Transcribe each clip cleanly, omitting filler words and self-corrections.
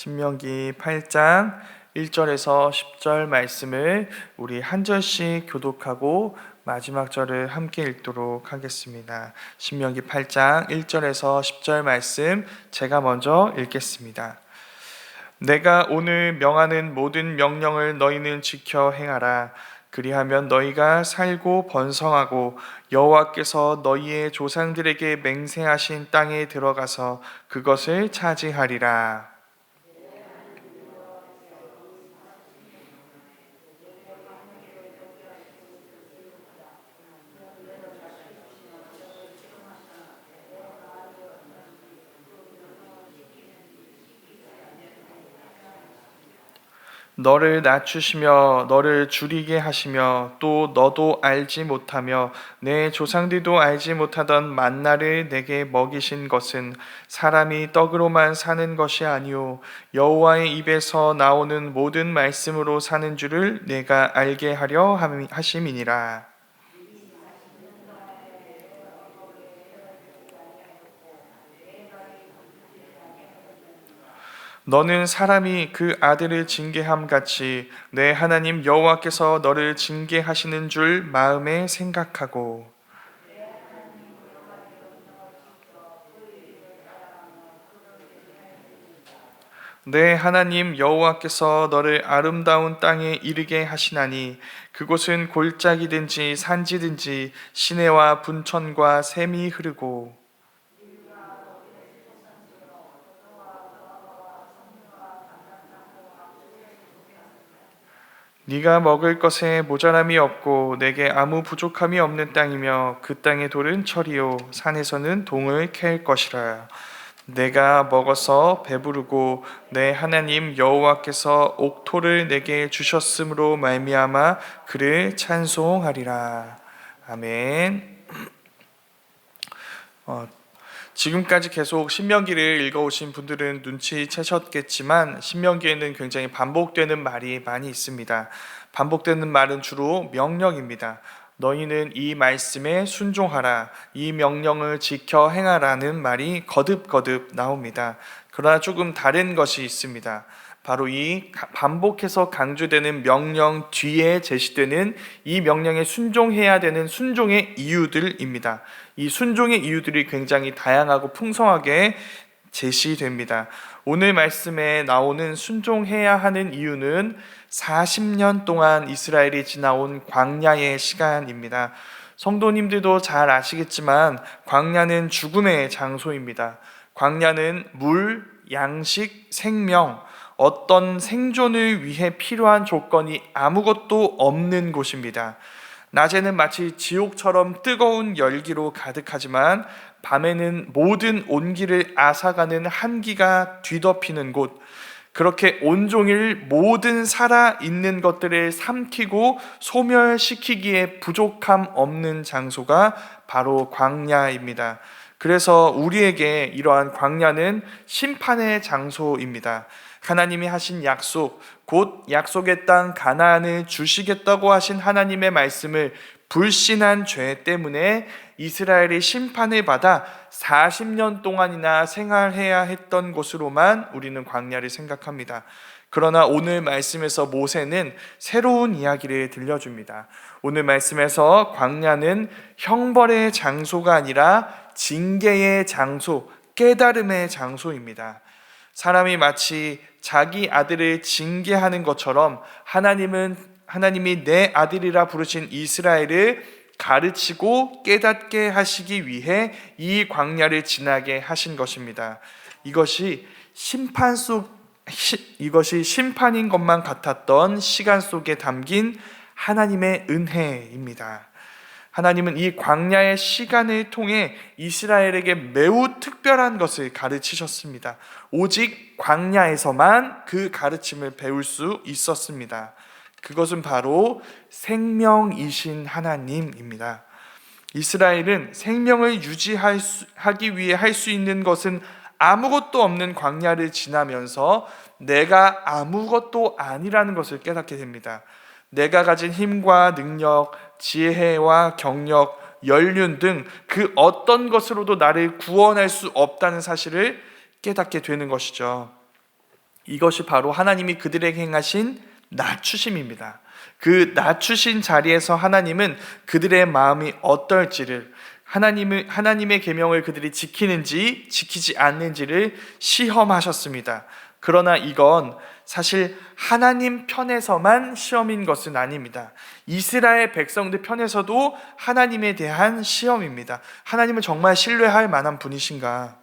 신명기 8장 1절에서 10절 말씀을 우리 한 절씩 교독하고 마지막 절을 함께 읽도록 하겠습니다. 신명기 8장 1절에서 10절 말씀 제가 먼저 읽겠습니다. 내가 오늘 명하는 모든 명령을 너희는 지켜 행하라. 그리하면 너희가 살고 번성하고 여호와께서 너희의 조상들에게 맹세하신 땅에 들어가서 그것을 차지하리라. 너를 낮추시며 너를 줄이게 하시며 또 너도 알지 못하며 내 조상들도 알지 못하던 만나를 내게 먹이신 것은 사람이 떡으로만 사는 것이 아니요 여호와의 입에서 나오는 모든 말씀으로 사는 줄을 내가 알게 하려 하심이니라. 너는 사람이 그 아들을 징계함 같이 내 하나님 여호와께서 너를 징계하시는 줄 마음에 생각하고 내 하나님 여호와께서 너를 아름다운 땅에 이르게 하시나니 그곳은 골짜기든지 산지든지 시내와 분천과 샘이 흐르고 네가 먹을 것에 모자람이 없고 내게 아무 부족함이 없는 땅이며 그 땅의 돌은 철이요 산에서는 동을 캘 것이라. 내가 먹어서 배부르고 내 하나님 여호와께서 옥토를 내게 주셨으므로 말미암아 그를 찬송하리라. 아멘. 지금까지 계속 신명기를 읽어오신 분들은 눈치채셨겠지만 신명기에는 굉장히 반복되는 말이 많이 있습니다. 반복되는 말은 주로 명령입니다. 너희는 이 말씀에 순종하라, 이 명령을 지켜 행하라는 말이 거듭거듭 나옵니다. 그러나 조금 다른 것이 있습니다. 바로 이 반복해서 강조되는 명령 뒤에 제시되는 이 명령에 순종해야 되는 순종의 이유들입니다. 이 순종의 이유들이 굉장히 다양하고 풍성하게 제시됩니다. 오늘 말씀에 나오는 순종해야 하는 이유는 40년 동안 이스라엘이 지나온 광야의 시간입니다. 성도님들도 잘 아시겠지만 광야는 죽음의 장소입니다. 광야는 물, 양식, 생명, 어떤 생존을 위해 필요한 조건이 아무것도 없는 곳입니다. 낮에는 마치 지옥처럼 뜨거운 열기로 가득하지만 밤에는 모든 온기를 앗아가는 한기가 뒤덮이는 곳, 그렇게 온종일 모든 살아있는 것들을 삼키고 소멸시키기에 부족함 없는 장소가 바로 광야입니다. 그래서 우리에게 이러한 광야는 심판의 장소입니다. 하나님이 하신 약속, 곧 약속의 땅 가나안을 주시겠다고 하신 하나님의 말씀을 불신한 죄 때문에 이스라엘이 심판을 받아 40년 동안이나 생활해야 했던 곳으로만 우리는 광야를 생각합니다. 그러나 오늘 말씀에서 모세는 새로운 이야기를 들려줍니다. 오늘 말씀에서 광야는 형벌의 장소가 아니라 징계의 장소, 깨달음의 장소입니다. 사람이 마치 자기 아들을 징계하는 것처럼 하나님이 내 아들이라 부르신 이스라엘을 가르치고 깨닫게 하시기 위해 이 광야를 지나게 하신 것입니다. 이것이 심판인 것만 같았던 시간 속에 담긴 하나님의 은혜입니다. 하나님은 이 광야의 시간을 통해 이스라엘에게 매우 특별한 것을 가르치셨습니다. 오직 광야에서만 그 가르침을 배울 수 있었습니다. 그것은 바로 생명이신 하나님입니다. 이스라엘은 생명을 유지하기 위해 할 수 있는 것은 아무것도 없는 광야를 지나면서 내가 아무것도 아니라는 것을 깨닫게 됩니다. 내가 가진 힘과 능력, 지혜와 경력, 연륜 등 그 어떤 것으로도 나를 구원할 수 없다는 사실을 깨닫게 되는 것이죠. 이것이 바로 하나님이 그들에게 행하신 낮추심입니다. 그 낮추신 자리에서 하나님은 그들의 마음이 어떨지를, 하나님의 계명을 그들이 지키는지 지키지 않는지를 시험하셨습니다. 그러나 이건 사실 하나님 편에서만 시험인 것은 아닙니다. 이스라엘 백성들 편에서도 하나님에 대한 시험입니다. 하나님은 정말 신뢰할 만한 분이신가?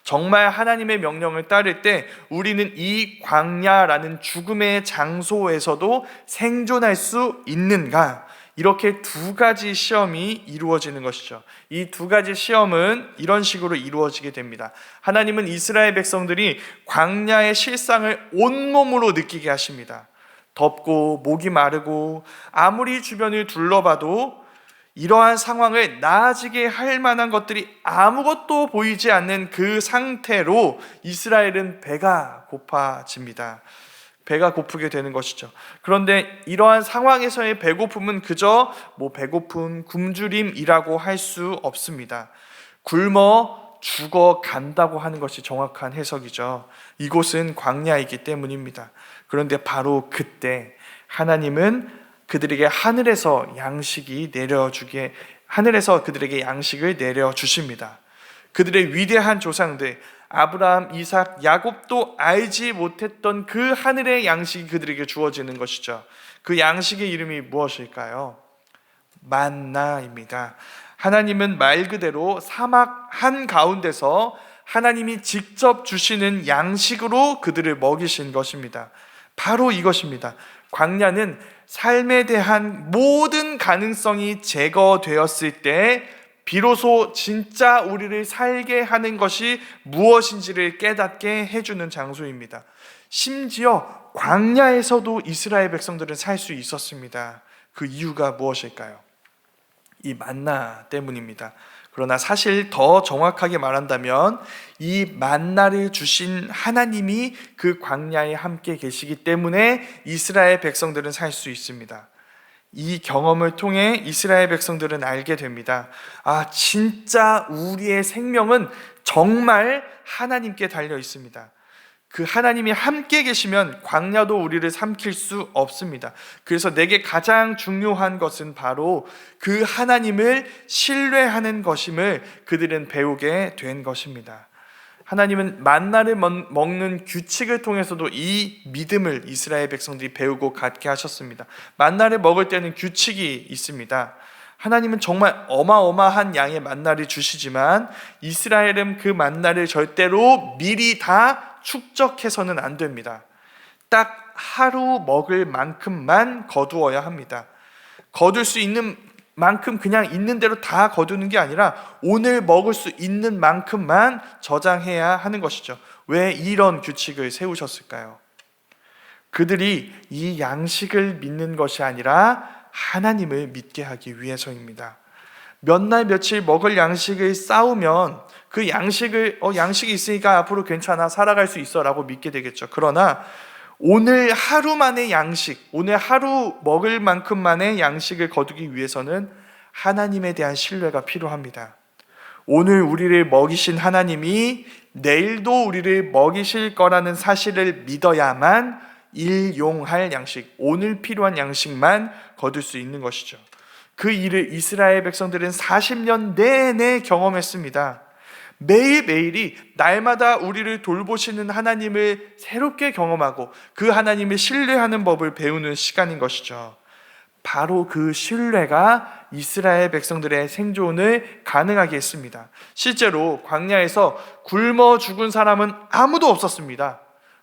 정말 하나님의 명령을 따를 때 우리는 이 광야라는 죽음의 장소에서도 생존할 수 있는가? 이렇게 두 가지 시험이 이루어지는 것이죠. 이 두 가지 시험은 이런 식으로 이루어지게 됩니다. 하나님은 이스라엘 백성들이 광야의 실상을 온몸으로 느끼게 하십니다. 덥고 목이 마르고 아무리 주변을 둘러봐도 이러한 상황을 나아지게 할 만한 것들이 아무것도 보이지 않는 그 상태로 이스라엘은 배가 고파집니다. 배가 고프게 되는 것이죠. 그런데 이러한 상황에서의 배고픔은 그저 배고픈 굶주림이라고 할 수 없습니다. 굶어 죽어 간다고 하는 것이 정확한 해석이죠. 이곳은 광야이기 때문입니다. 그런데 바로 그때 하나님은 그들에게 하늘에서 그들에게 양식을 내려주십니다. 그들의 위대한 조상들 아브라함, 이삭, 야곱도 알지 못했던 그 하늘의 양식이 그들에게 주어지는 것이죠. 그 양식의 이름이 무엇일까요? 만나입니다. 하나님은 말 그대로 사막 한가운데서 하나님이 직접 주시는 양식으로 그들을 먹이신 것입니다. 바로 이것입니다. 광야는 삶에 대한 모든 가능성이 제거되었을 때 비로소 진짜 우리를 살게 하는 것이 무엇인지를 깨닫게 해주는 장소입니다. 심지어 광야에서도 이스라엘 백성들은 살 수 있었습니다. 그 이유가 무엇일까요? 이 만나 때문입니다. 그러나 사실 더 정확하게 말한다면 이 만나를 주신 하나님이 그 광야에 함께 계시기 때문에 이스라엘 백성들은 살 수 있습니다. 이 경험을 통해 이스라엘 백성들은 알게 됩니다. 진짜 우리의 생명은 정말 하나님께 달려 있습니다. 그 하나님이 함께 계시면 광야도 우리를 삼킬 수 없습니다. 그래서 내게 가장 중요한 것은 바로 그 하나님을 신뢰하는 것임을 그들은 배우게 된 것입니다. 하나님은 만나를 먹는 규칙을 통해서도 이 믿음을 이스라엘 백성들이 배우고 갖게 하셨습니다. 만나를 먹을 때는 규칙이 있습니다. 하나님은 정말 어마어마한 양의 만나를 주시지만 이스라엘은 그 만나를 절대로 미리 다 축적해서는 안 됩니다. 딱 하루 먹을 만큼만 거두어야 합니다. 거둘 수 있는 만큼 그냥 있는 대로 다 거두는 게 아니라 오늘 먹을 수 있는 만큼만 저장해야 하는 것이죠. 왜 이런 규칙을 세우셨을까요? 그들이 이 양식을 믿는 것이 아니라 하나님을 믿게 하기 위해서입니다. 몇 날 며칠 먹을 양식을 쌓으면 그 양식이 있으니까 앞으로 괜찮아 살아갈 수 있어 라고 믿게 되겠죠. 그러나 오늘 하루만의 양식, 오늘 하루 먹을 만큼만의 양식을 거두기 위해서는 하나님에 대한 신뢰가 필요합니다. 오늘 우리를 먹이신 하나님이 내일도 우리를 먹이실 거라는 사실을 믿어야만 일용할 양식, 오늘 필요한 양식만 거둘 수 있는 것이죠. 그 일을 이스라엘 백성들은 40년 내내 경험했습니다. 매일매일이 날마다 우리를 돌보시는 하나님을 새롭게 경험하고 그 하나님을 신뢰하는 법을 배우는 시간인 것이죠. 바로 그 신뢰가 이스라엘 백성들의 생존을 가능하게 했습니다. 실제로 광야에서 굶어 죽은 사람은 아무도 없었습니다.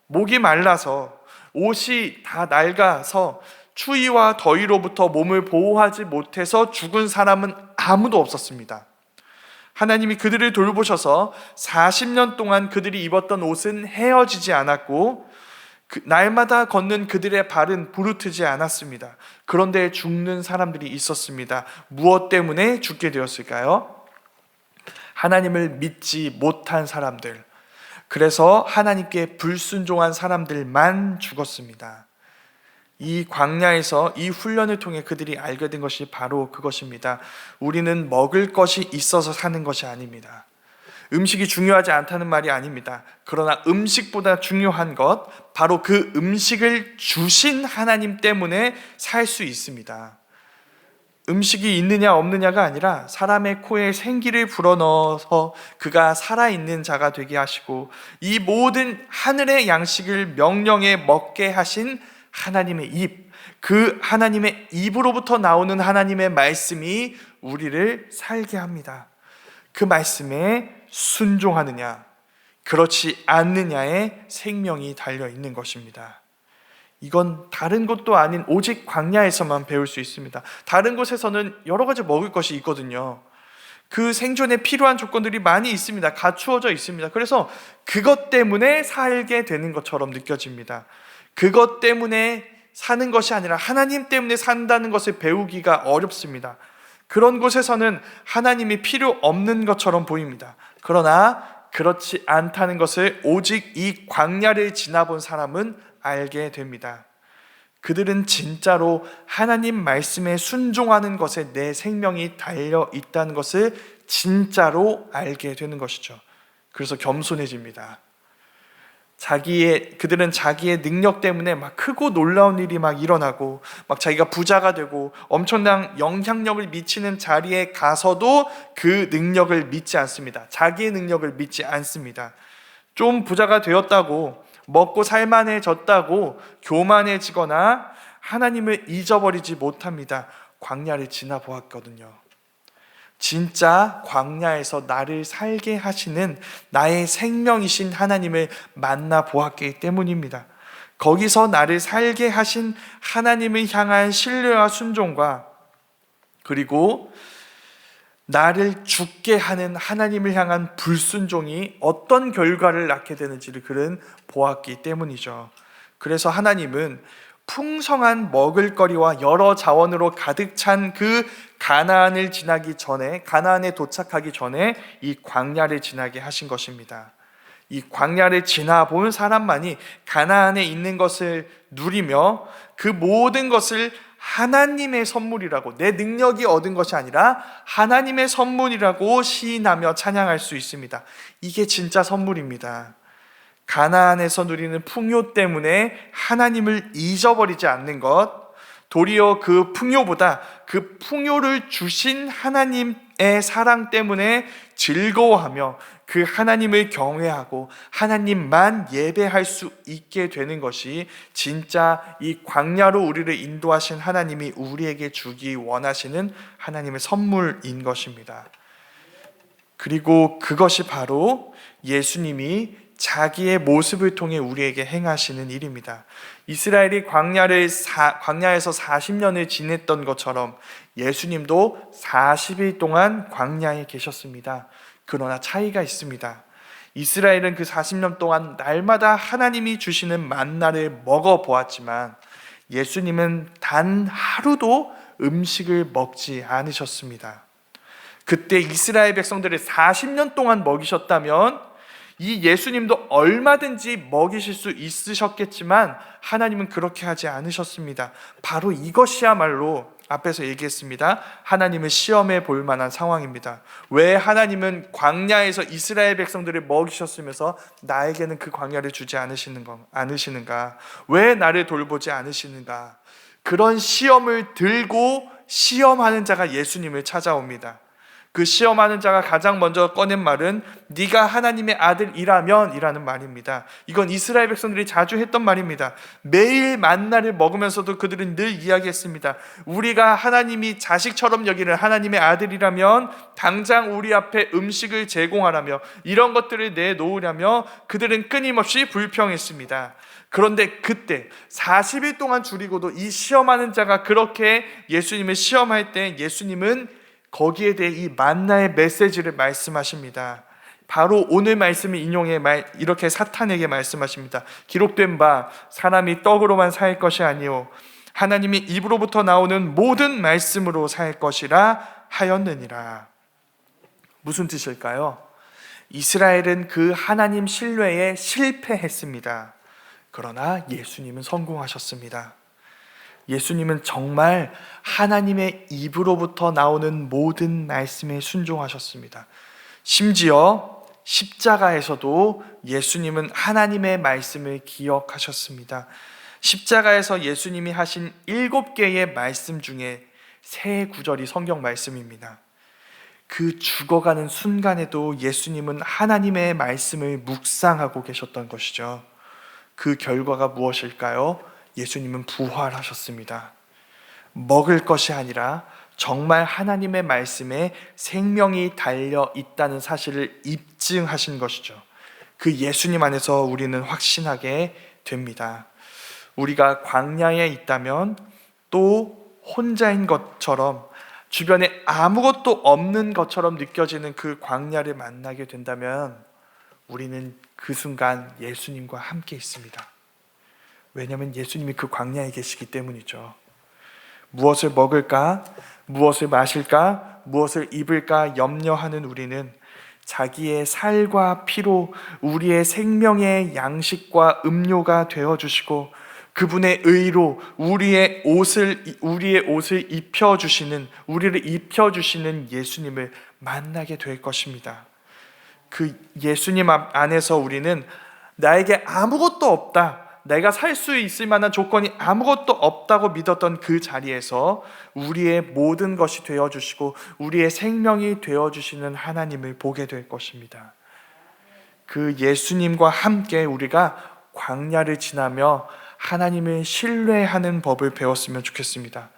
목이 말라서 옷이 다 낡아서 추위와 더위로부터 몸을 보호하지 못해서 죽은 사람은 아무도 없었습니다. 하나님이 그들을 돌보셔서 40년 동안 그들이 입었던 옷은 헤어지지 않았고 날마다 걷는 그들의 발은 부르트지 않았습니다. 그런데 죽는 사람들이 있었습니다. 무엇 때문에 죽게 되었을까요? 하나님을 믿지 못한 사람들, 그래서 하나님께 불순종한 사람들만 죽었습니다. 이 광야에서 이 훈련을 통해 그들이 알게 된 것이 바로 그것입니다. 우리는 먹을 것이 있어서 사는 것이 아닙니다. 음식이 중요하지 않다는 말이 아닙니다. 그러나 음식보다 중요한 것, 바로 그 음식을 주신 하나님 때문에 살 수 있습니다. 음식이 있느냐 없느냐가 아니라 사람의 코에 생기를 불어넣어서 그가 살아있는 자가 되게 하시고 이 모든 하늘의 양식을 명령에 먹게 하신 하나님의 입, 그 하나님의 입으로부터 나오는 하나님의 말씀이 우리를 살게 합니다. 그 말씀에 순종하느냐, 그렇지 않느냐에 생명이 달려 있는 것입니다. 이건 다른 곳도 아닌 오직 광야에서만 배울 수 있습니다. 다른 곳에서는 여러 가지 먹을 것이 있거든요. 그 생존에 필요한 조건들이 많이 있습니다. 갖추어져 있습니다. 그래서 그것 때문에 살게 되는 것처럼 느껴집니다. 그것 때문에 사는 것이 아니라 하나님 때문에 산다는 것을 배우기가 어렵습니다. 그런 곳에서는 하나님이 필요 없는 것처럼 보입니다. 그러나 그렇지 않다는 것을 오직 이 광야를 지나본 사람은 알게 됩니다. 그들은 진짜로 하나님 말씀에 순종하는 것에 내 생명이 달려 있다는 것을 진짜로 알게 되는 것이죠. 그래서 겸손해집니다. 그들은 자기의 능력 때문에 막 크고 놀라운 일이 막 일어나고 막 자기가 부자가 되고 엄청난 영향력을 미치는 자리에 가서도 그 능력을 믿지 않습니다. 자기의 능력을 믿지 않습니다. 좀 부자가 되었다고, 먹고 살만해졌다고 교만해지거나 하나님을 잊어버리지 못합니다. 광야를 지나보았거든요. 진짜 광야에서 나를 살게 하시는 나의 생명이신 하나님을 만나보았기 때문입니다. 거기서 나를 살게 하신 하나님을 향한 신뢰와 순종과 그리고 나를 죽게 하는 하나님을 향한 불순종이 어떤 결과를 낳게 되는지를 그는 보았기 때문이죠. 그래서 하나님은 풍성한 먹을거리와 여러 자원으로 가득 찬 그 가나안을 지나기 전에, 가나안에 도착하기 전에 이 광야를 지나게 하신 것입니다. 이 광야를 지나본 사람만이 가나안에 있는 것을 누리며 그 모든 것을 하나님의 선물이라고, 내 능력이 얻은 것이 아니라 하나님의 선물이라고 시인하며 찬양할 수 있습니다. 이게 진짜 선물입니다. 가나안에서 누리는 풍요 때문에 하나님을 잊어버리지 않는 것, 도리어 그 풍요보다 그 풍요를 주신 하나님의 사랑 때문에 즐거워하며 그 하나님을 경외하고 하나님만 예배할 수 있게 되는 것이 진짜 이 광야로 우리를 인도하신 하나님이 우리에게 주기 원하시는 하나님의 선물인 것입니다. 그리고 그것이 바로 예수님이 자기의 모습을 통해 우리에게 행하시는 일입니다. 이스라엘이 광야에서 40년을 지냈던 것처럼 예수님도 40일 동안 광야에 계셨습니다. 그러나 차이가 있습니다. 이스라엘은 그 40년 동안 날마다 하나님이 주시는 만나를 먹어보았지만 예수님은 단 하루도 음식을 먹지 않으셨습니다. 그때 이스라엘 백성들을 40년 동안 먹이셨다면 이 예수님도 얼마든지 먹이실 수 있으셨겠지만 하나님은 그렇게 하지 않으셨습니다. 바로 이것이야말로 앞에서 얘기했습니다. 하나님을 시험해 볼 만한 상황입니다. 왜 하나님은 광야에서 이스라엘 백성들을 먹이셨으면서 나에게는 그 광야를 주지 않으시는가? 왜 나를 돌보지 않으시는가? 그런 시험을 들고 시험하는 자가 예수님을 찾아옵니다. 그 시험하는 자가 가장 먼저 꺼낸 말은 네가 하나님의 아들이라면 이라는 말입니다. 이건 이스라엘 백성들이 자주 했던 말입니다. 매일 만나를 먹으면서도 그들은 늘 이야기했습니다. 우리가 하나님이 자식처럼 여기는 하나님의 아들이라면 당장 우리 앞에 음식을 제공하라며 이런 것들을 내놓으라며 그들은 끊임없이 불평했습니다. 그런데 그때 40일 동안 줄이고도 이 시험하는 자가 그렇게 예수님을 시험할 때 예수님은 거기에 대해 이 만나의 메시지를 말씀하십니다. 바로 오늘 말씀을 인용해 이렇게 사탄에게 말씀하십니다. 기록된 바 사람이 떡으로만 살 것이 아니요 하나님이 입으로부터 나오는 모든 말씀으로 살 것이라 하였느니라. 무슨 뜻일까요? 이스라엘은 그 하나님 신뢰에 실패했습니다. 그러나 예수님은 성공하셨습니다. 예수님은 정말 하나님의 입으로부터 나오는 모든 말씀에 순종하셨습니다. 심지어 십자가에서도 예수님은 하나님의 말씀을 기억하셨습니다. 십자가에서 예수님이 하신 7개의 말씀 중에 3구절이 성경 말씀입니다. 그 죽어가는 순간에도 예수님은 하나님의 말씀을 묵상하고 계셨던 것이죠. 그 결과가 무엇일까요? 예수님은 부활하셨습니다. 먹을 것이 아니라 정말 하나님의 말씀에 생명이 달려 있다는 사실을 입증하신 것이죠. 그 예수님 안에서 우리는 확신하게 됩니다. 우리가 광야에 있다면 또 혼자인 것처럼 주변에 아무것도 없는 것처럼 느껴지는 그 광야를 만나게 된다면 우리는 그 순간 예수님과 함께 있습니다. 왜냐하면 예수님이 그 광야에 계시기 때문이죠. 무엇을 먹을까? 무엇을 마실까? 무엇을 입을까? 염려하는 우리는 자기의 살과 피로 우리의 생명의 양식과 음료가 되어주시고 그분의 의로 우리의 옷을 입혀주시는, 우리를 입혀주시는 예수님을 만나게 될 것입니다. 그 예수님 안에서 우리는 나에게 아무것도 없다, 내가 살 수 있을 만한 조건이 아무것도 없다고 믿었던 그 자리에서 우리의 모든 것이 되어주시고 우리의 생명이 되어주시는 하나님을 보게 될 것입니다. 그 예수님과 함께 우리가 광야를 지나며 하나님을 신뢰하는 법을 배웠으면 좋겠습니다.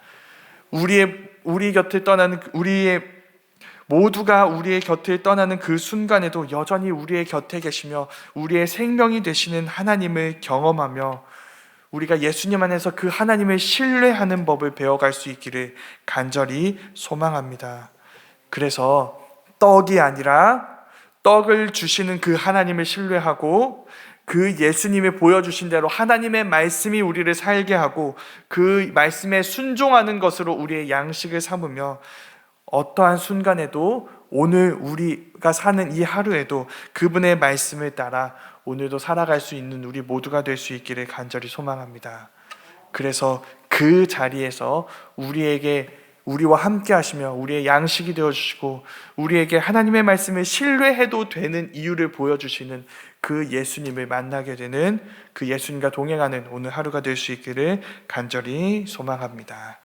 모두가 우리의 곁을 떠나는 그 순간에도 여전히 우리의 곁에 계시며 우리의 생명이 되시는 하나님을 경험하며 우리가 예수님 안에서 그 하나님을 신뢰하는 법을 배워갈 수 있기를 간절히 소망합니다. 그래서 떡이 아니라 떡을 주시는 그 하나님을 신뢰하고 그 예수님이 보여주신 대로 하나님의 말씀이 우리를 살게 하고 그 말씀에 순종하는 것으로 우리의 양식을 삼으며 어떠한 순간에도 오늘 우리가 사는 이 하루에도 그분의 말씀을 따라 오늘도 살아갈 수 있는 우리 모두가 될 수 있기를 간절히 소망합니다. 그래서 그 자리에서 우리와 함께 하시며 우리의 양식이 되어주시고 우리에게 하나님의 말씀을 신뢰해도 되는 이유를 보여주시는 그 예수님을 만나게 되는 그 예수님과 동행하는 오늘 하루가 될 수 있기를 간절히 소망합니다.